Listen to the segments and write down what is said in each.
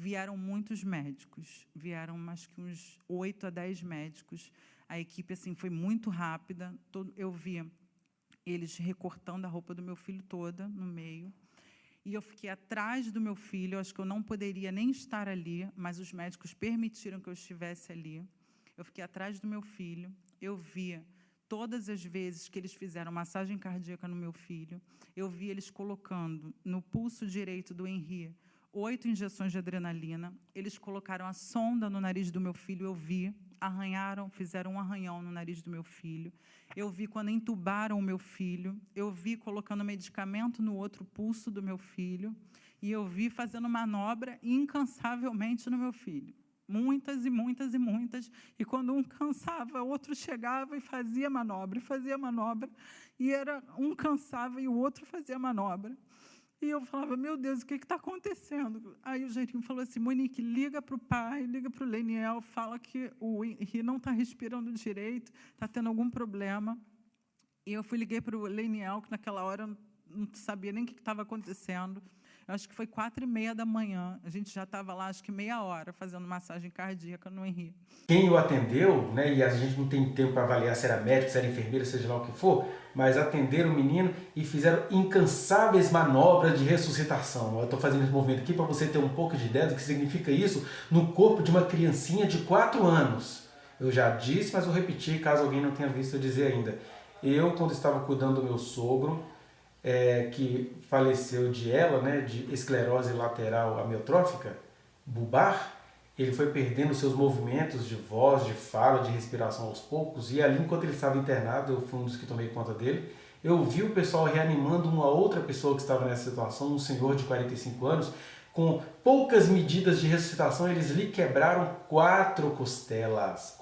Vieram muitos médicos, vieram mais que uns 8 a 10 médicos. A equipe assim, foi muito rápida. Eu via eles recortando a roupa do meu filho toda, no meio. E eu fiquei atrás do meu filho, eu acho que eu não poderia nem estar ali, mas os médicos permitiram que eu estivesse ali. Eu fiquei atrás do meu filho, eu via todas as vezes que eles fizeram massagem cardíaca no meu filho, eu vi eles colocando no pulso direito do Henri 8 injeções de adrenalina, eles colocaram a sonda no nariz do meu filho, eu vi, fizeram um arranhão no nariz do meu filho, eu vi quando entubaram o meu filho, eu vi colocando medicamento no outro pulso do meu filho, e eu vi fazendo manobra incansavelmente no meu filho. Muitas e muitas e muitas, e quando um cansava, o outro chegava e fazia manobra, e era um cansava e o outro fazia manobra. E eu falava, meu Deus, o que está acontecendo? Aí o Jairinho falou assim, Monique, liga para o pai, liga para o Leniel, fala que o Henri não está respirando direito, está tendo algum problema. E eu liguei para o Leniel, que naquela hora eu não sabia nem o que estava acontecendo. Eu acho que foi 4h30 da manhã. A gente já estava lá, acho que meia hora, fazendo massagem cardíaca no Henri. Quem o atendeu, né, e a gente não tem tempo para avaliar se era médico, se era enfermeira, seja lá o que for, mas atenderam o menino e fizeram incansáveis manobras de ressuscitação. Eu estou fazendo esse movimento aqui para você ter um pouco de ideia do que significa isso no corpo de uma criancinha de 4 anos. Eu já disse, mas vou repetir caso alguém não tenha visto eu dizer ainda. Eu, quando estava cuidando do meu sogro, que faleceu de ELA, né, de esclerose lateral amiotrófica, bulbar, ele foi perdendo seus movimentos de voz, de fala, de respiração aos poucos, e ali, enquanto ele estava internado, eu fui um dos que tomei conta dele, eu vi o pessoal reanimando uma outra pessoa que estava nessa situação, um senhor de 45 anos, com poucas medidas de ressuscitação, eles lhe quebraram 4 costelas.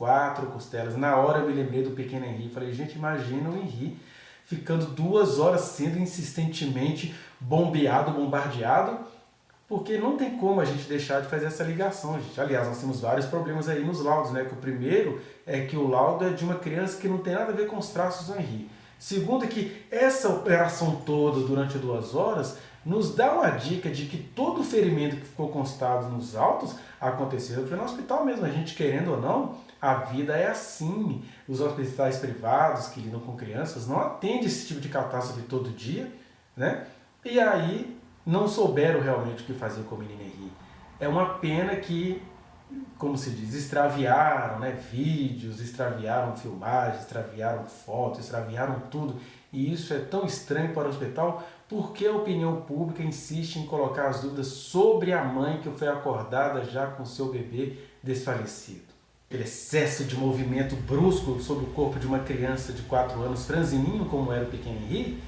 Na hora eu me lembrei do pequeno Henri, falei, gente, imagina o Henri ficando 2 horas sendo insistentemente bombardeado, porque não tem como a gente deixar de fazer essa ligação, gente. Aliás, nós temos vários problemas aí nos laudos, né? Que o primeiro é que o laudo é de uma criança que não tem nada a ver com os traços do Henri. Segundo é que essa operação toda, durante 2 horas, nos dá uma dica de que todo o ferimento que ficou constado nos autos aconteceu foi no hospital mesmo. A gente, querendo ou não, a vida é assim. Os hospitais privados que lidam com crianças não atendem esse tipo de catástrofe todo dia, né? E aí não souberam realmente o que fazer com o menino Henri. É uma pena que, como se diz, extraviaram, né, vídeos, extraviaram filmagens, extraviaram fotos, extraviaram tudo. E isso é tão estranho para o hospital, porque a opinião pública insiste em colocar as dúvidas sobre a mãe que foi acordada já com seu bebê desfalecido. Aquele excesso de movimento brusco sobre o corpo de uma criança de 4 anos, franzininho como era o pequeno Henri,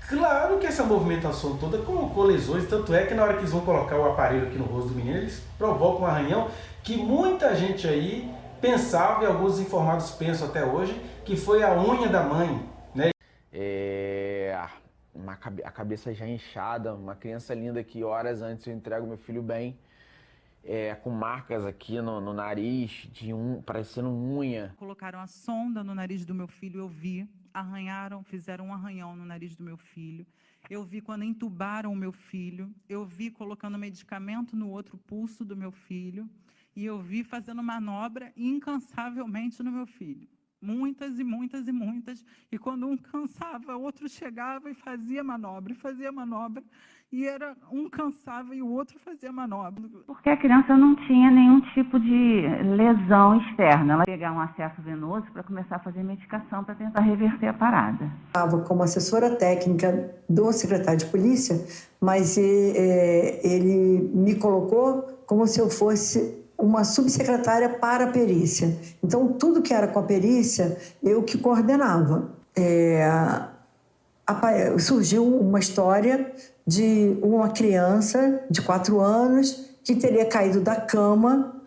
claro que essa movimentação toda colocou lesões, tanto é que na hora que eles vão colocar o aparelho aqui no rosto do menino, eles provocam um arranhão que muita gente aí pensava, e alguns informados pensam até hoje, que foi a unha da mãe, né? A cabeça já inchada, uma criança linda que horas antes eu entrego meu filho bem, com marcas aqui no nariz, parecendo unha. Colocaram a sonda no nariz do meu filho, eu vi. Fizeram um arranhão no nariz do meu filho. Eu vi quando entubaram o meu filho. Eu vi colocando medicamento no outro pulso do meu filho. E eu vi fazendo manobra incansavelmente no meu filho. Muitas e muitas e muitas. E quando um cansava, o outro chegava e fazia manobra, e era um cansava e o outro fazia manobra. Porque a criança não tinha nenhum tipo de lesão externa. Ela ia pegar um acesso venoso para começar a fazer medicação para tentar reverter a parada. Estava como assessora técnica do secretário de polícia, mas ele me colocou como se eu fosse uma subsecretária para a perícia. Então, tudo que era com a perícia, eu que coordenava. Surgiu uma história de uma criança de 4 anos que teria caído da cama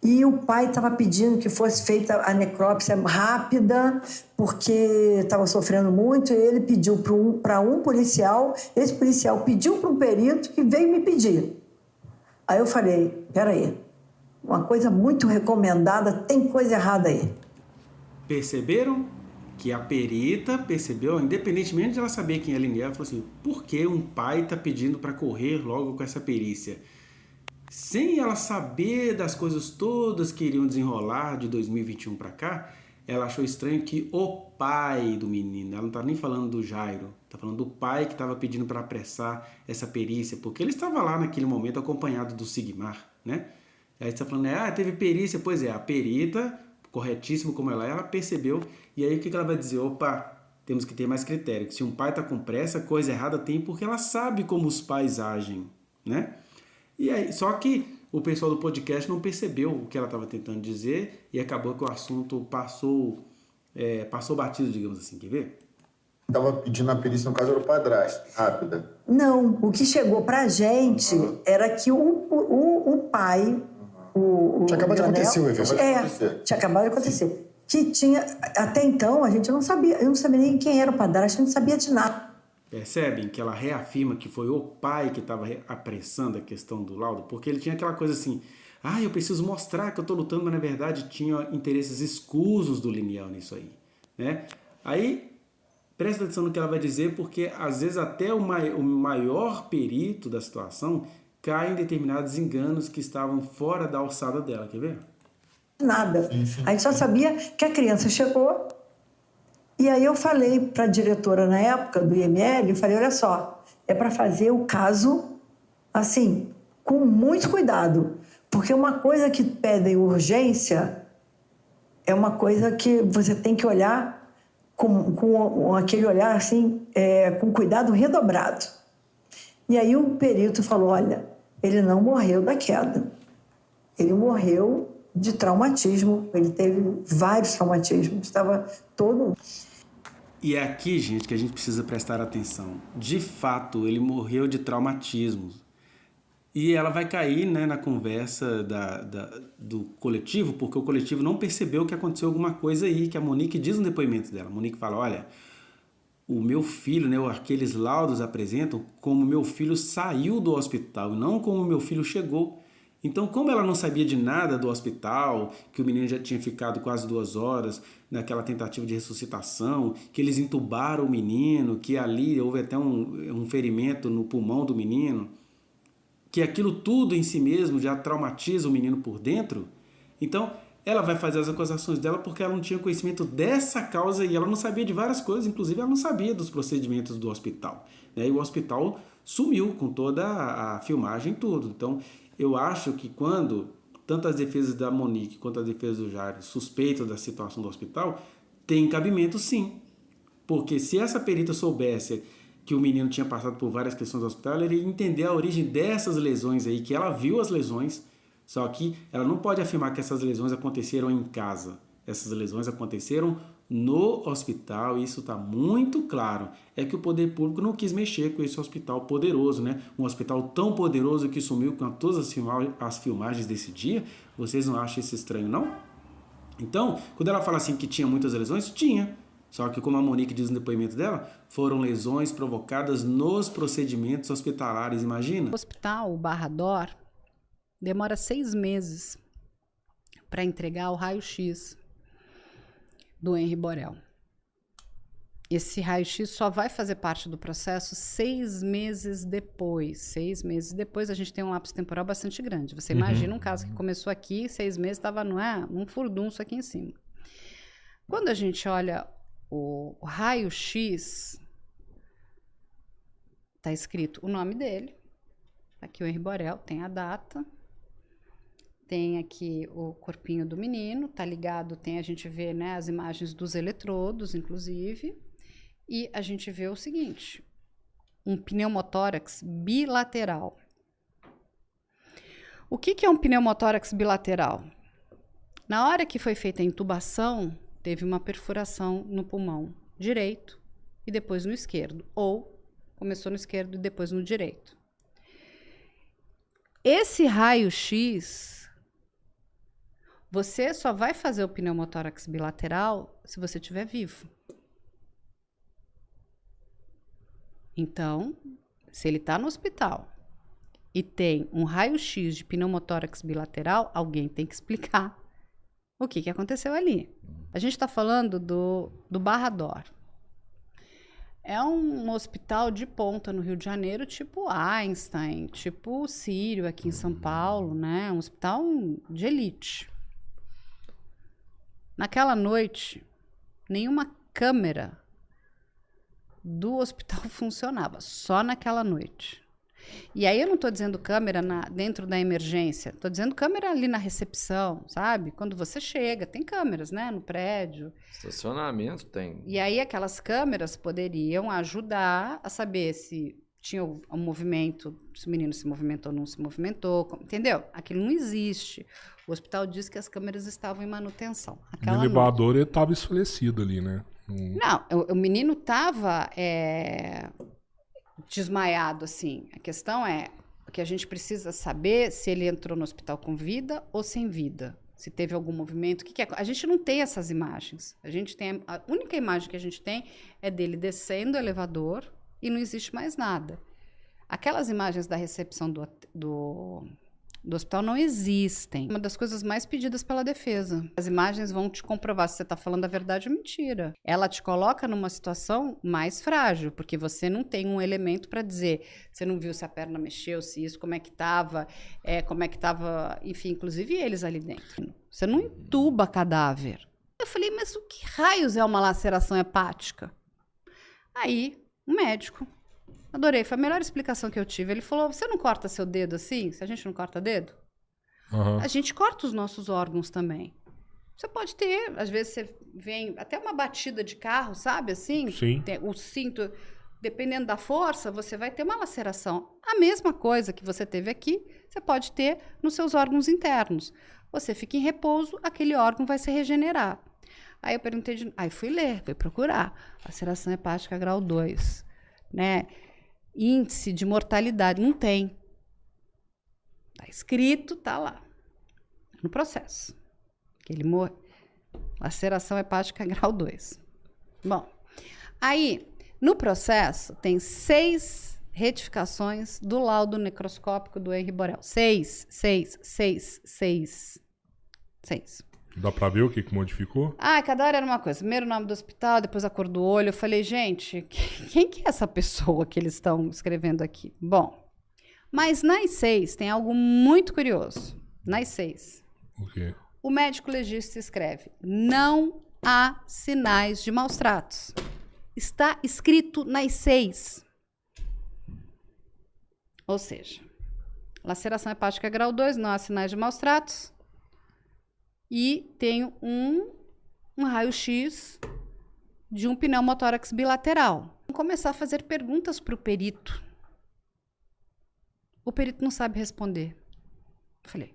e o pai estava pedindo que fosse feita a necrópsia rápida porque estava sofrendo muito, e ele pediu para um policial, esse policial pediu para um perito que veio me pedir. Aí eu falei, peraí, uma coisa muito recomendada, tem coisa errada aí. Perceberam? Que a perita percebeu, independentemente de ela saber quem é a Leniel, ela falou assim, por que um pai está pedindo para correr logo com essa perícia? sem ela saber das coisas todas que iriam desenrolar de 2021 para cá, ela achou estranho que o pai do menino, ela não está nem falando do Jairo, está falando do pai que estava pedindo para apressar essa perícia, porque ele estava lá naquele momento acompanhado do Sigmar, né? Aí você está falando, teve perícia, pois é, a perita, corretíssimo como ela percebeu, e aí o que ela vai dizer? Opa, temos que ter mais critério, que se um pai está com pressa, coisa errada tem, porque ela sabe como os pais agem, né? E aí, só que o pessoal do podcast não percebeu o que ela estava tentando dizer e acabou que o assunto passou batido, digamos assim, quer ver? Estava pedindo a perícia, no caso era o padrasto, rápida. Não, o que chegou pra gente era que o pai, Tinha acabado de acontecer o evento. tinha acabado de acontecer. Que tinha, até então, a gente não sabia, eu não sabia nem quem era o padrasto, a gente não sabia de nada. Percebem que ela reafirma que foi o pai que estava apressando a questão do laudo? Porque ele tinha aquela coisa assim, eu preciso mostrar que eu estou lutando, mas na verdade tinha interesses escusos do Liniel nisso aí, né? Aí, presta atenção no que ela vai dizer, porque às vezes até o maior perito da situação cai em determinados enganos que estavam fora da alçada dela, quer ver? Nada. A gente só sabia que a criança chegou. E aí eu falei para a diretora na época do IML, eu falei, olha só, é para fazer o caso, assim, com muito cuidado. Porque uma coisa que pedem urgência é uma coisa que você tem que olhar com aquele olhar, assim, com cuidado redobrado. E aí o perito falou, olha, ele não morreu da queda. Ele morreu de traumatismo, ele teve vários traumatismos, estava todo... E é aqui, gente, que a gente precisa prestar atenção. De fato, ele morreu de traumatismo. E ela vai cair, né, na conversa do coletivo, porque o coletivo não percebeu que aconteceu alguma coisa aí, que a Monique diz no depoimento dela. A Monique fala, olha, o meu filho, né, aqueles laudos apresentam como meu filho saiu do hospital, e não como meu filho chegou. Então, como ela não sabia de nada do hospital, que o menino já tinha ficado quase 2 horas naquela tentativa de ressuscitação, que eles entubaram o menino, que ali houve até um ferimento no pulmão do menino, que aquilo tudo em si mesmo já traumatiza o menino por dentro, então ela vai fazer as acusações dela porque ela não tinha conhecimento dessa causa e ela não sabia de várias coisas, inclusive ela não sabia dos procedimentos do hospital, né? E o hospital sumiu com toda a filmagem e tudo. Então, eu acho que quando tanto as defesas da Monique quanto as defesas do Jairo suspeitam da situação do hospital, tem cabimento sim. Porque se essa perita soubesse que o menino tinha passado por várias questões do hospital, ela iria entender a origem dessas lesões aí, que ela viu as lesões, só que ela não pode afirmar que essas lesões aconteceram em casa. Essas lesões aconteceram no hospital, e isso está muito claro. É que o poder público não quis mexer com esse hospital poderoso, né? Um hospital tão poderoso que sumiu com todas as filmagens desse dia. Vocês não acham isso estranho, não? Então, quando ela fala assim que tinha muitas lesões, tinha. Só que, como a Monique diz no depoimento dela, foram lesões provocadas nos procedimentos hospitalares, imagina? O hospital, o Barra D'Or, demora 6 meses para entregar o raio-x do Henri Borel. Esse raio-x só vai fazer parte do processo 6 meses depois. 6 meses depois a gente tem um lapso temporal bastante grande. Você imagina um caso que começou aqui, 6 meses estava num furdunço aqui em cima. Quando a gente olha o raio-x, está escrito o nome dele, aqui o Henri Borel, tem a data, tem aqui o corpinho do menino, tá ligado, a gente vê, né, as imagens dos eletrodos, inclusive, e a gente vê o seguinte, um pneumotórax bilateral. O que é um pneumotórax bilateral? Na hora que foi feita a intubação, teve uma perfuração no pulmão direito e depois no esquerdo, ou começou no esquerdo e depois no direito. Esse raio-x, você só vai fazer o pneumotórax bilateral se você estiver vivo. Então, se ele está no hospital e tem um raio-x de pneumotórax bilateral, alguém tem que explicar o que aconteceu ali. A gente está falando do Barra D'Or. É um hospital de ponta no Rio de Janeiro, tipo Einstein, tipo o Sírio aqui em São Paulo, né? Um hospital de elite. Naquela noite, nenhuma câmera do hospital funcionava, só naquela noite. E aí eu não estou dizendo câmera dentro da emergência, estou dizendo câmera ali na recepção, sabe? Quando você chega, tem câmeras, né, no prédio. Estacionamento tem. E aí aquelas câmeras poderiam ajudar a saber se tinha um movimento, se o menino se movimentou ou não se movimentou, entendeu? Aquilo não existe. O hospital diz que as câmeras estavam em manutenção. O elevador estava esfalecido ali, né? Não, o menino estava desmaiado, assim. A questão é que a gente precisa saber se ele entrou no hospital com vida ou sem vida. Se teve algum movimento. O que é? A gente não tem essas imagens. A única imagem que a gente tem é dele descendo o elevador e não existe mais nada. Aquelas imagens da recepção do hospital não existem. Uma das coisas mais pedidas pela defesa. As imagens vão te comprovar se você está falando a verdade ou mentira. Ela te coloca numa situação mais frágil, porque você não tem um elemento para dizer, você não viu se a perna mexeu, se isso, como é que estava, enfim, inclusive eles ali dentro. Você não entuba cadáver. Eu falei, mas o que raios é uma laceração hepática? Aí, um médico, adorei, foi a melhor explicação que eu tive. Ele falou, você não corta seu dedo assim? Se a gente não corta dedo? Uhum. A gente corta os nossos órgãos também. Você pode ter, às vezes você vem, até uma batida de carro, sabe, assim? Sim. O cinto, dependendo da força, você vai ter uma laceração. A mesma coisa que você teve aqui, você pode ter nos seus órgãos internos. Você fica em repouso, aquele órgão vai se regenerar. Aí eu perguntei, aí fui procurar. Laceração hepática grau 2, né? Índice de mortalidade, não tem. Está escrito, está lá, no processo. Que ele morre. Laceração hepática grau 2. Bom, aí, no processo, tem 6 retificações do laudo necroscópico do Henri Borel. 6. Dá pra ver o que modificou? Cada hora era uma coisa. Primeiro o nome do hospital, depois a cor do olho. Eu falei, gente, quem que é essa pessoa que eles estão escrevendo aqui? Bom, mas nas 6 tem algo muito curioso. Nas 6. O quê? O médico legista escreve, não há sinais de maus tratos. Está escrito nas 6. Ou seja, laceração hepática grau 2, não há sinais de maus tratos. E tenho um raio-x de um pneumotórax bilateral. Vou começar a fazer perguntas para o perito. O perito não sabe responder. Falei.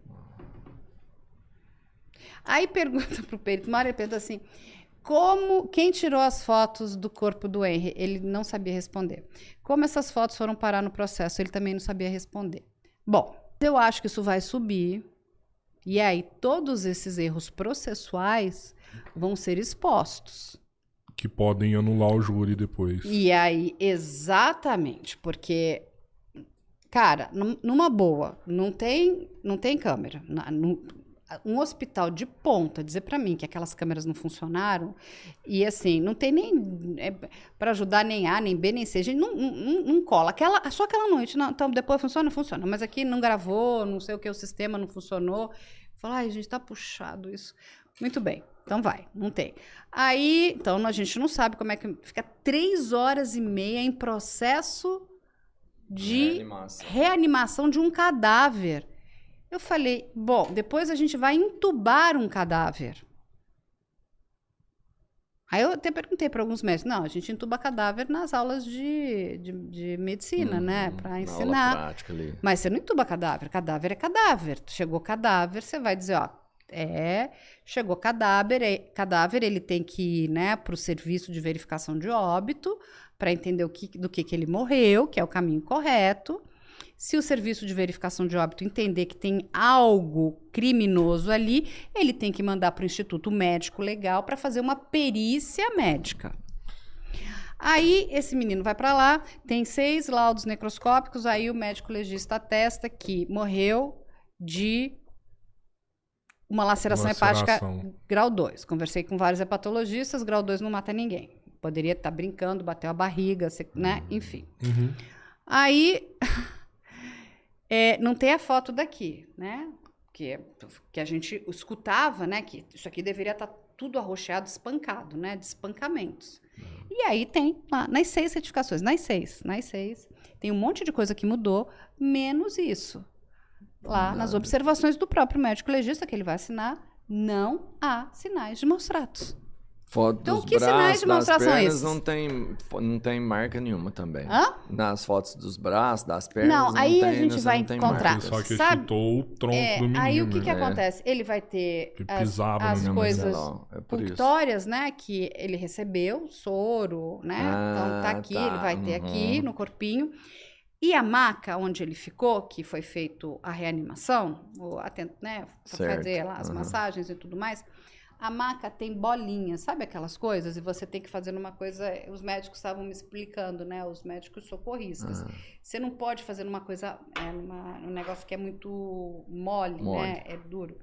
Aí pergunta para o perito, uma hora ele pergunta assim, quem tirou as fotos do corpo do Henri? Ele não sabia responder. Como essas fotos foram parar no processo? Ele também não sabia responder. Bom, eu acho que isso vai subir. E aí, todos esses erros processuais vão ser expostos. Que podem anular o júri depois. E aí, exatamente, porque, cara, numa boa, não tem câmera. Um hospital de ponta dizer pra mim que aquelas câmeras não funcionaram, e assim, não tem nem para ajudar nem A, nem B, nem C, a gente não cola. Só aquela noite, não, então depois funciona, mas aqui não gravou, não sei o que, o sistema não funcionou. Fala, ai, gente, tá puxado isso. Muito bem, então vai, não tem. Aí, então a gente não sabe como é que fica 3 horas e meia em processo de reanimação de um cadáver. Eu falei, bom, depois a gente vai entubar um cadáver. Aí eu até perguntei para alguns médicos, não, a gente entuba cadáver nas aulas de medicina, né, para ensinar. Aula prática ali. Mas você não entuba cadáver, cadáver é cadáver. Chegou cadáver, você vai dizer, ó, chegou cadáver, ele tem que ir, né, para o serviço de verificação de óbito, para entender do que ele morreu, que é o caminho correto. Se o serviço de verificação de óbito entender que tem algo criminoso ali, ele tem que mandar para o Instituto Médico Legal para fazer uma perícia médica. Aí, esse menino vai para lá, tem 6 laudos necroscópicos, aí o médico legista atesta que morreu de uma laceração hepática grau 2. Conversei com vários hepatologistas, grau 2 não mata ninguém. Poderia estar brincando, bateu a barriga, né? Enfim. Uhum. Aí, não tem a foto daqui, né? Que a gente escutava, né? Que isso aqui deveria estar tudo arroxeado, espancado, né? De espancamentos. E aí tem lá, nas 6 certificações, nas seis, tem um monte de coisa que mudou, menos isso. Lá nas observações do próprio médico legista que ele vai assinar, não há sinais de maus tratos. Foto Então, dos que sinais braços, de das maus tratos são pernas esses? não tem marca nenhuma também. Hã? Nas fotos dos braços, das pernas, Não, aí a gente vai não tem encontrar. marcas. Só que Sabe? chutou o tronco do menino. Aí o que né? acontece? Ele vai ter Que as pisava no menino. coisas É por isso. punctórias, né? Que ele recebeu, soro, né? Então tá aqui, ele vai ter aqui no corpinho. E a maca onde ele ficou, que foi feito a reanimação, né? Pra fazer lá as massagens e tudo mais. A maca tem bolinhas, sabe aquelas coisas? E você tem que fazer uma coisa... Os médicos estavam me explicando, né? Os médicos socorristas. Você não pode fazer numa coisa... um negócio que é muito mole, né? É duro.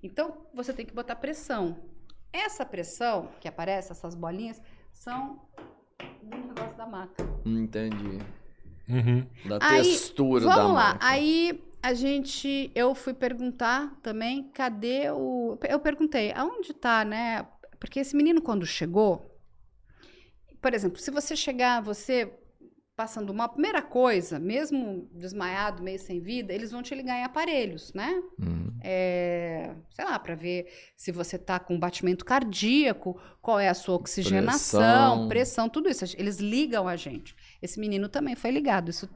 Então, você tem que botar pressão. Essa pressão que aparece, essas bolinhas, são do negócio da maca. Entendi. Uhum. Da textura da maca. Vamos lá. Aí... eu fui perguntar também, cadê o... Eu perguntei, aonde tá, né? Porque esse menino, quando chegou... Por exemplo, se você chegar, você passando uma primeira coisa, mesmo desmaiado, meio sem vida, eles vão te ligar em aparelhos, né? Sei lá, para ver se você tá com batimento cardíaco, qual é a sua oxigenação, pressão, tudo isso. Eles ligam a gente. Esse menino também foi ligado, isso...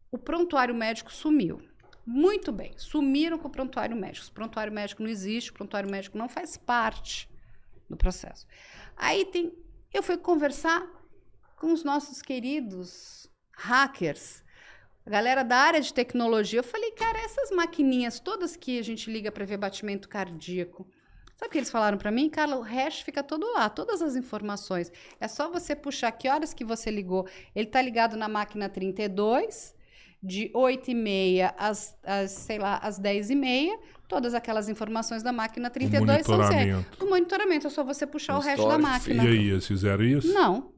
O prontuário médico sumiu. Muito bem, sumiram com o prontuário médico. O prontuário médico não existe, o prontuário médico não faz parte do processo. Aí eu fui conversar com os nossos queridos hackers, a galera da área de tecnologia. Eu falei, cara, essas maquininhas todas que a gente liga para ver batimento cardíaco, sabe o que eles falaram para mim? Carla, o hash fica todo lá, todas as informações. É só você puxar que horas que você ligou. Ele está ligado na máquina 32... de 8h30 às 10h30, todas aquelas informações da máquina 32 são o monitoramento. É só você puxar o resto da máquina. E aí, eles fizeram isso? Não.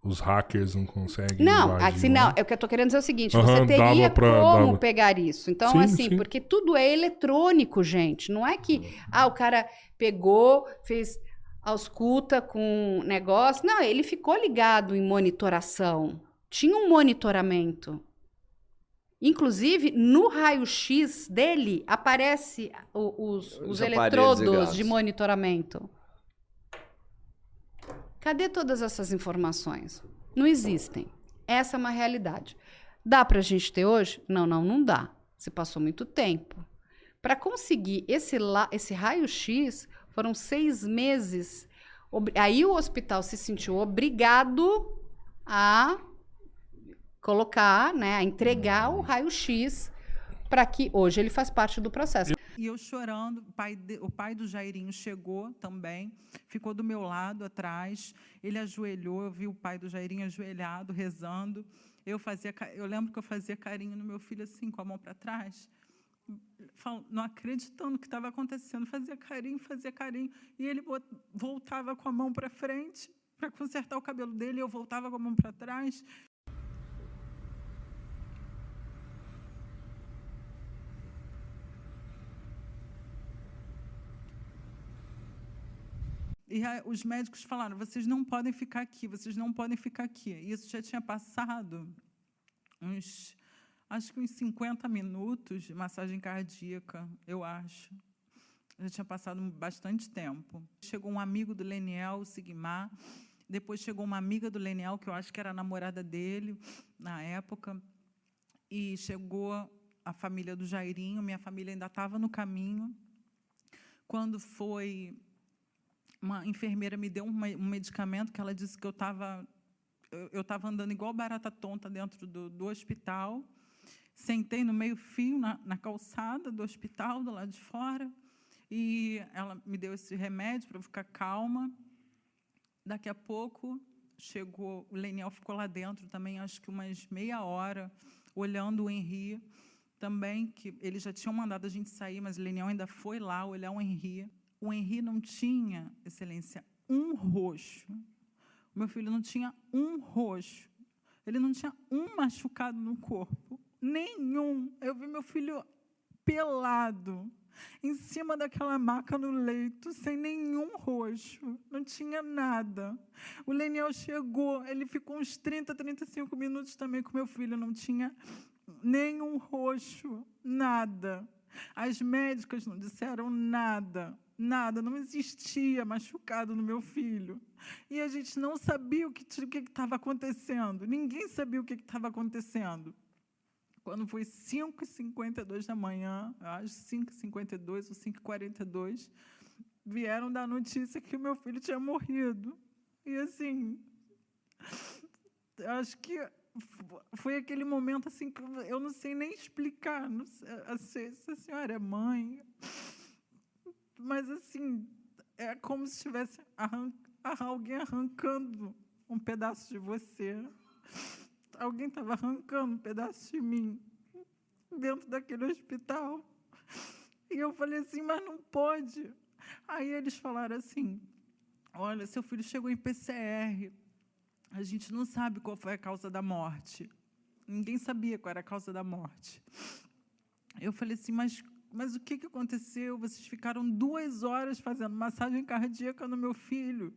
Os hackers não conseguem Não, invadir, não, o que eu tô querendo dizer é o seguinte, você teria como pegar isso. Então, sim. Porque tudo é eletrônico, gente. Não é que o cara pegou, fez ausculta com negócio. Não, ele ficou ligado em monitoração. Tinha um monitoramento. Inclusive, no raio-x dele, aparece os eletrodos de monitoramento. Cadê todas essas informações? Não existem. Essa é uma realidade. Dá para a gente ter hoje? Não dá. Se passou muito tempo. Para conseguir esse raio-x, foram 6 meses. Aí o hospital se sentiu obrigado a colocar, né, a entregar o raio-x para que hoje ele faz parte do processo. E eu chorando, o pai do Jairinho chegou também, ficou do meu lado atrás, ele ajoelhou, eu vi o pai do Jairinho ajoelhado, rezando. Eu lembro que eu fazia carinho no meu filho assim, com a mão para trás, não acreditando no que estava acontecendo, fazia carinho, e ele voltava com a mão para frente para consertar o cabelo dele, eu voltava com a mão para trás. E os médicos falaram, vocês não podem ficar aqui, E isso já tinha passado acho que uns 50 minutos de massagem cardíaca, eu acho. Já tinha passado bastante tempo. Chegou um amigo do Leniel, o Sigmar. Depois chegou uma amiga do Leniel, que eu acho que era a namorada dele, na época. E chegou a família do Jairinho, minha família ainda estava no caminho. Quando foi... Uma enfermeira me deu um medicamento que ela disse que eu estava andando igual barata tonta dentro do hospital. Sentei no meio-fio, na calçada do hospital, do lado de fora, e ela me deu esse remédio para eu ficar calma. Daqui a pouco, chegou, o Leniel ficou lá dentro também, acho que umas meia hora, olhando o Henri, também, que eles já tinham mandado a gente sair, mas o Leniel ainda foi lá olhar o Henri. O Henri não tinha, Excelência, um roxo. O meu filho não tinha um roxo. Ele não tinha um machucado no corpo. Nenhum. Eu vi meu filho pelado, em cima daquela maca no leito, sem nenhum roxo. Não tinha nada. O Leniel chegou, ele ficou uns 30, 35 minutos também com meu filho. Não tinha nenhum roxo, nada. As médicas não disseram nada. Nada, não existia machucado no meu filho. E a gente não sabia o que estava acontecendo. Ninguém sabia o que estava acontecendo. Quando foi 5h52 da manhã, acho 5h52 ou 5h42, vieram dar notícia que o meu filho tinha morrido. E, assim, acho que foi aquele momento assim que eu não sei nem explicar. Não sei se a senhora é mãe, mas, assim, é como se estivesse alguém arrancando um pedaço de você. Alguém estava arrancando um pedaço de mim dentro daquele hospital. E eu falei assim, mas não pode. Aí eles falaram assim, olha, seu filho chegou em PCR. A gente não sabe qual foi a causa da morte. Ninguém sabia qual era a causa da morte. Eu falei assim, mas o que aconteceu? Vocês ficaram 2 horas fazendo massagem cardíaca no meu filho.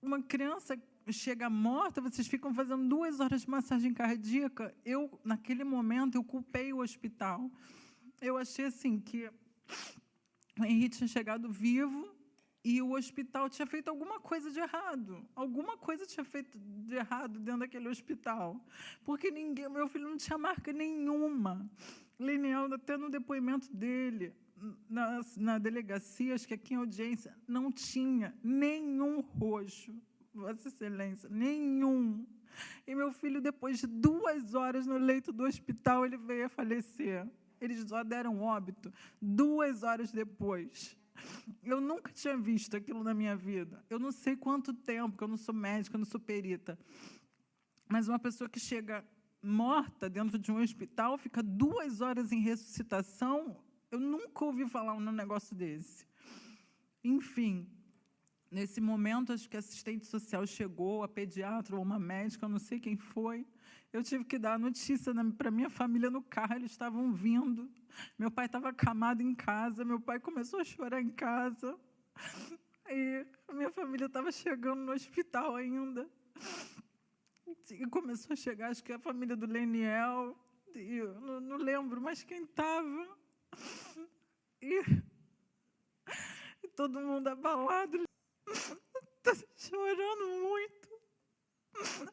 Uma criança chega morta, vocês ficam fazendo 2 horas de massagem cardíaca. Eu, naquele momento, eu culpei o hospital. Eu achei assim que o Henrique tinha chegado vivo e o hospital tinha feito alguma coisa de errado. Alguma coisa tinha feito de errado dentro daquele hospital. Porque meu filho não tinha marca nenhuma. Leniel, até no depoimento dele, na delegacia, acho que aqui em audiência, não tinha nenhum roxo. Vossa Excelência, nenhum. E meu filho, depois de 2 horas no leito do hospital, ele veio a falecer. Eles só deram óbito 2 horas depois. Eu nunca tinha visto aquilo na minha vida. Eu não sei quanto tempo, porque eu não sou médica, eu não sou perita. Mas uma pessoa que chega morta dentro de um hospital, fica 2 horas em ressuscitação, eu nunca ouvi falar um negócio desse. Enfim, nesse momento, acho que a assistente social chegou, a pediatra ou uma médica, eu não sei quem foi. Eu tive que dar a notícia para minha família no carro, eles estavam vindo. Meu pai estava acamado em casa, meu pai começou a chorar em casa. E a minha família estava chegando no hospital ainda. E começou a chegar, acho que a família do Leniel, eu não lembro mais quem estava. E todo mundo abalado, chorando muito.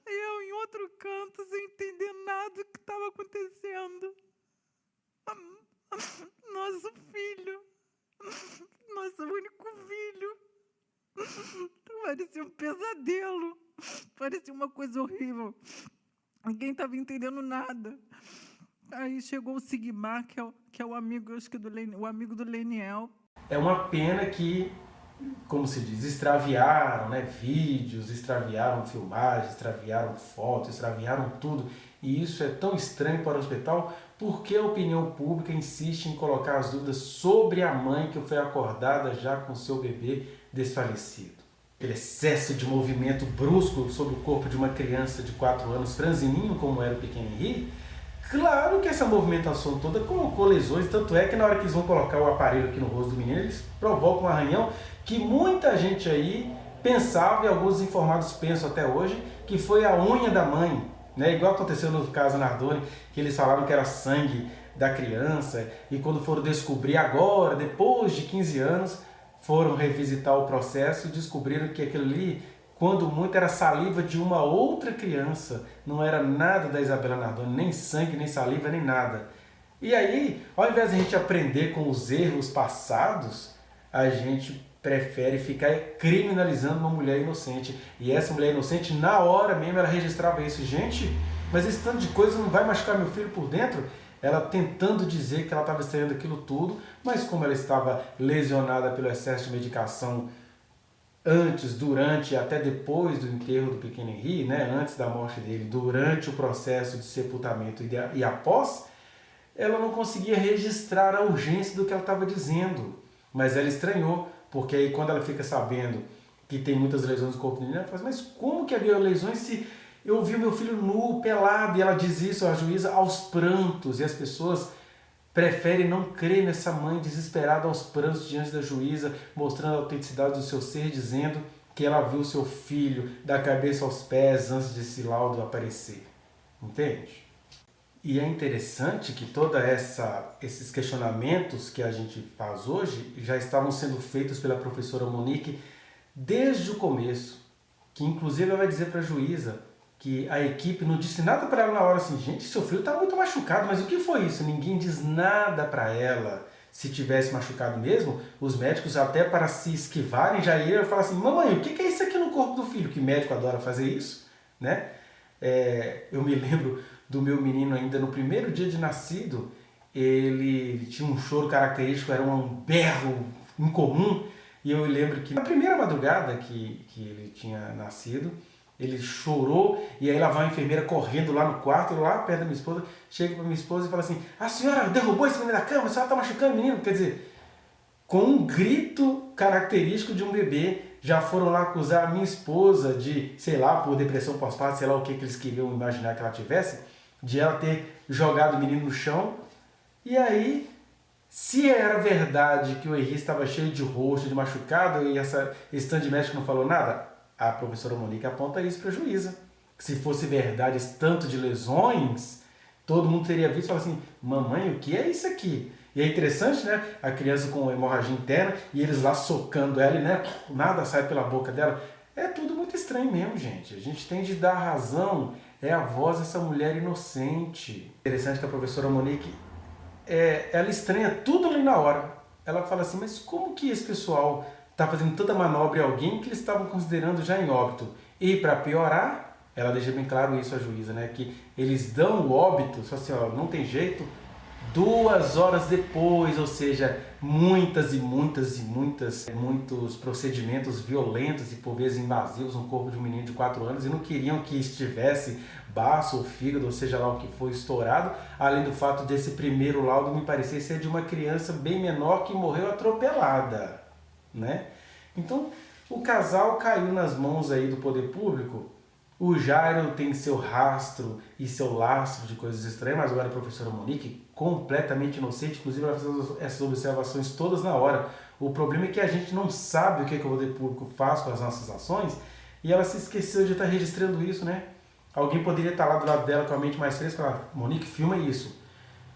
E eu em outro canto, sem entender nada do que estava acontecendo. Nosso filho, nosso único filho, parecia um pesadelo, parecia uma coisa horrível. Ninguém estava entendendo nada. Aí chegou o Sigmar, que é o amigo, acho que o amigo do Leniel. É uma pena que, como se diz, extraviaram, né, vídeos, extraviaram filmagens, extraviaram fotos, extraviaram tudo. E isso é tão estranho para o hospital, porque a opinião pública insiste em colocar as dúvidas sobre a mãe que foi acordada já com seu bebê desfalecido. Aquele excesso de movimento brusco sobre o corpo de uma criança de 4 anos, franzininho como era o pequeno Henrique, claro que essa movimentação toda colocou lesões, tanto é que na hora que eles vão colocar o aparelho aqui no rosto do menino, eles provocam um arranhão que muita gente aí pensava, e alguns informados pensam até hoje, que foi a unha da mãe, né? Igual aconteceu no caso Nardoni, que eles falaram que era sangue da criança, e quando foram descobrir agora, depois de 15 anos, foram revisitar o processo e descobriram que aquilo ali, quando muito, era saliva de uma outra criança, não era nada da Isabela Nardoni, nem sangue, nem saliva, nem nada. E aí, ao invés de a gente aprender com os erros passados, a gente prefere ficar criminalizando uma mulher inocente. E essa mulher inocente, na hora mesmo, ela registrava isso. Gente, mas esse tanto de coisa não vai machucar meu filho por dentro? Ela tentando dizer que ela estava estranhando aquilo tudo, mas como ela estava lesionada pelo excesso de medicação antes, durante e até depois do enterro do pequeno Henri, né, antes da morte dele, durante o processo de sepultamento e após, ela não conseguia registrar a urgência do que ela estava dizendo. Mas ela estranhou, porque aí quando ela fica sabendo que tem muitas lesões no corpo do menino. Ela fala assim, mas como que havia lesões se eu vi meu filho nu, pelado? E ela diz isso, a juíza, aos prantos. E as pessoas preferem não crer nessa mãe desesperada aos prantos diante da juíza, mostrando a autenticidade do seu ser, dizendo que ela viu seu filho da cabeça aos pés antes desse laudo aparecer. Entende? E é interessante que todos esses questionamentos que a gente faz hoje já estavam sendo feitos pela professora Monique desde o começo, que inclusive ela vai dizer para a juíza que a equipe não disse nada para ela na hora, assim, gente, seu filho está muito machucado, mas o que foi isso? Ninguém diz nada para ela. Se tivesse machucado mesmo, os médicos até para se esquivarem já iam falar assim, mamãe, o que é isso aqui no corpo do filho? Que médico adora fazer isso, né? Eu me lembro do meu menino ainda no primeiro dia de nascido, ele tinha um choro característico, era um berro incomum, e eu lembro que na primeira madrugada que ele tinha nascido, ele chorou, e aí lá vai a enfermeira correndo lá no quarto, lá perto da minha esposa, chega para minha esposa e fala assim, a senhora derrubou esse menino da cama, a senhora está machucando o menino, quer dizer, com um grito característico de um bebê, já foram lá acusar a minha esposa de, sei lá, por depressão pós-parto, sei lá o que eles queriam imaginar que ela tivesse, de ela ter jogado o menino no chão. E aí, se era verdade que o Henri estava cheio de roxo, de machucado, e esse tanto de médico não falou nada, a professora Monique aponta isso para a juíza. Se fosse verdade esse tanto de lesões, todo mundo teria visto e falado assim, mamãe, o que é isso aqui? E é interessante, né? A criança com hemorragia interna e eles lá socando ela e né, nada sai pela boca dela. É tudo muito estranho mesmo, gente. A gente tem de dar razão. É a voz dessa mulher inocente. Interessante que a professora Monique, ela estranha tudo ali na hora. Ela fala assim, mas como que esse pessoal está fazendo tanta manobra em alguém que eles estavam considerando já em óbito? E para piorar, ela deixa bem claro isso a juíza, né? Que eles dão o óbito, só assim, ó, não tem jeito, 2 horas depois, ou seja, muitos procedimentos violentos e por vezes invasivos no corpo de um menino de 4 anos e não queriam que estivesse baço ou fígado, ou seja lá o que foi estourado, além do fato desse primeiro laudo me parecer ser de uma criança bem menor que morreu atropelada, né? Então, o casal caiu nas mãos aí do poder público. O Jairo tem seu rastro e seu lastro de coisas estranhas, mas agora a professora Monique, completamente inocente, inclusive ela fez essas observações todas na hora. O problema é que a gente não sabe o que o poder público faz com as nossas ações e ela se esqueceu de estar registrando isso, né? Alguém poderia estar lá do lado dela com a mente mais fresca e falar, Monique, filma isso.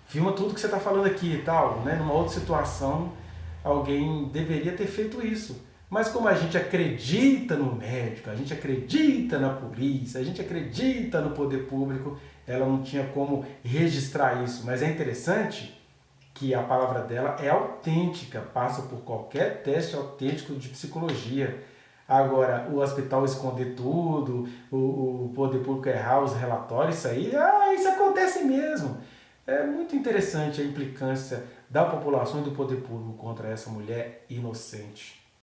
Filma tudo que você está falando aqui e tal, né? Numa outra situação, alguém deveria ter feito isso. Mas como a gente acredita no médico, a gente acredita na polícia, a gente acredita no poder público, ela não tinha como registrar isso. Mas é interessante que a palavra dela é autêntica, passa por qualquer teste autêntico de psicologia. Agora, o hospital esconder tudo, o poder público errar os relatórios, isso acontece mesmo. É muito interessante a implicância da população e do poder público contra essa mulher inocente.